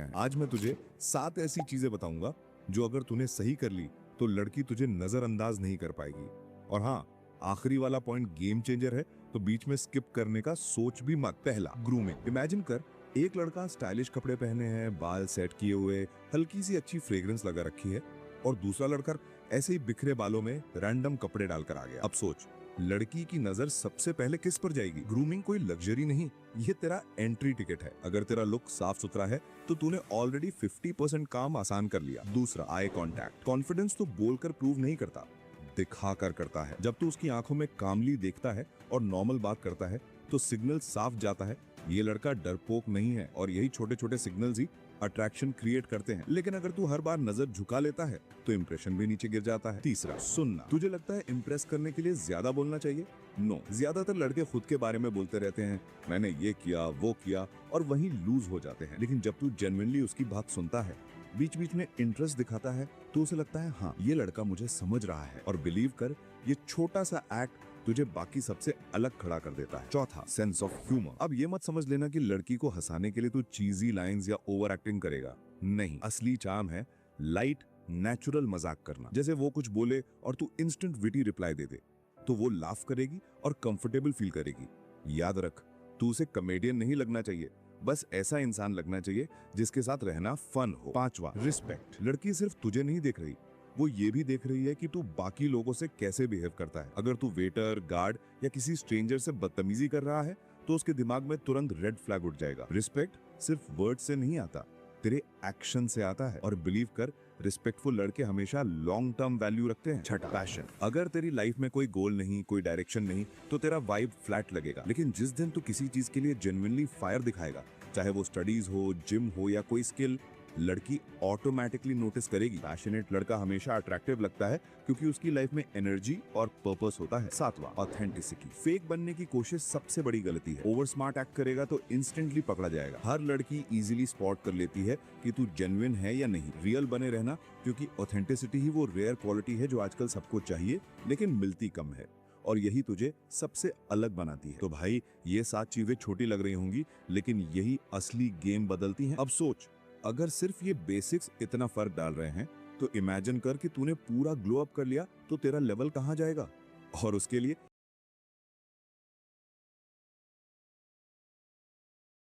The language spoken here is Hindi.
हैं। आज मैं तुझे 7 ऐसी चीजें बताऊंगा जो अगर तूने सही कर ली तो लड़की तुझे नजरअंदाज नहीं कर पाएगी। और हाँ, आखिरी वाला पॉइंट गेम चेंजर है, तो बीच में स्किप करने का सोच भी मत। पहला, ग्रूमिंग। इमेजिन कर, एक लड़का स्टाइलिश कपड़े पहने हैं, बाल सेट किए हुए, हल्की सी अच्छी फ्रेग्रेंस लगा रखी है, और दूसरा लड़का ऐसे ही बिखरे बालों में रैंडम कपड़े डालकर आ गया। अब सोच, लड़की की नजर सबसे पहले किस पर जाएगी? ग्रूमिंग कोई लग्जरी नहीं, ये तेरा एंट्री टिकट है। अगर तेरा लुक साफ सुथरा है तो तूने ऑलरेडी 50% काम आसान कर लिया। दूसरा, आई कांटेक्ट। कॉन्फिडेंस तो बोलकर प्रूव नहीं करता, दिखा कर करता है। जब तू उसकी आंखों में कामली देखता है और नॉर्मल बात करता है तो सिग्नल साफ जाता है, ये लड़का डरपोक नहीं है। और यही छोटे छोटे सिग्नल्स ही अट्रैक्शन क्रिएट करते हैं। लेकिन अगर तू हर बार नजर झुका लेता है तो इंप्रेशन भी नीचे गिर जाता है। तीसरा, सुनना। तुझे लगता है इंप्रेस करने के लिए ज्यादा बोलना चाहिए? नो, ज्यादातर लड़के खुद के बारे में बोलते रहते हैं, मैंने ये किया वो किया, और वहीं लूज हो जाते हैं। लेकिन जब तू जेन्युइनली उसकी बात सुनता है, बीच बीच में इंटरेस्ट दिखाता है, तो उसे लगता है हाँ, ये लड़का मुझे समझ रहा है। और बिलीव कर, ये छोटा सा एक्ट तुझे बाकी सबसे अलग खड़ा कर देता है। चौथा, सेंस ऑफ ह्यूमर। अब ये मत समझ लेना कि लड़की को हंसाने के लिए तू चीजी लाइंस या ओवर एक्टिंग करेगा। नहीं, असली चार्म है लाइट नेचुरल मजाक करना। जैसे वो कुछ बोले और तू इंस्टेंट विटी रिप्लाई दे दे, तो वो लाफ करेगी और कंफर्टेबल फील करेगी। याद रख, तू उसे कॉमेडियन नहीं लगना चाहिए, बस ऐसा इंसान लगना चाहिए जिसके साथ रहना फन हो। पांचवा, रिस्पेक्ट। लड़की सिर्फ तुझे नहीं देख रही, वो ये भी देख रही है कि तू बाकी लोगों से कैसे बिहेव करता है। अगर तू वेटर, गार्ड या किसी स्ट्रेंजर से बदतमीजी कर रहा है तो उसके दिमाग में तुरंत रेड फ्लैग उठ जाएगा। रिस्पेक्ट सिर्फ वर्ड से नहीं आता, तेरे एक्शन से आता है। और बिलीव कर, रिस्पेक्टफुल लड़के हमेशा लॉन्ग टर्म वैल्यू रखते हैं। छठा, पैशन। अगर तेरी लाइफ में कोई गोल नहीं, कोई डायरेक्शन नहीं, तो तेरा वाइब फ्लैट लगेगा। लेकिन जिस दिन तू किसी चीज के लिए जेन्युइनली फायर दिखाएगा, चाहे वो स्टडीज हो, जिम हो या कोई स्किल, लड़की ऑटोमेटिकली नोटिस करेगी। पैशनेट लड़का हमेशा अट्रैक्टिव लगता है क्योंकि उसकी लाइफ में एनर्जी और पर्पस होता है। सातवां, ऑथेंटिसिटी। फेक बनने की कोशिश सबसे बड़ी गलती है। ओवर स्मार्ट एक्ट करेगा तो इंस्टेंटली पकड़ा जाएगा। हर लड़की इजीली स्पॉट कर लेती है कि तू जेन्युइन है या नहीं। रियल बने रहना, क्योंकि ऑथेंटिसिटी ही वो रेयर क्वालिटी है जो आजकल सबको चाहिए लेकिन मिलती कम है, और यही तुझे सबसे अलग बनाती है। तो भाई, ये 7 चीजें छोटी लग रही होंगी, लेकिन यही असली गेम बदलती हैं। अब सोच, अगर सिर्फ ये बेसिक्स इतना फर्क डाल रहे हैं, तो इमेजिन कर कि तूने पूरा ग्लो अप कर लिया तो तेरा लेवल कहां जाएगा। और उसके लिए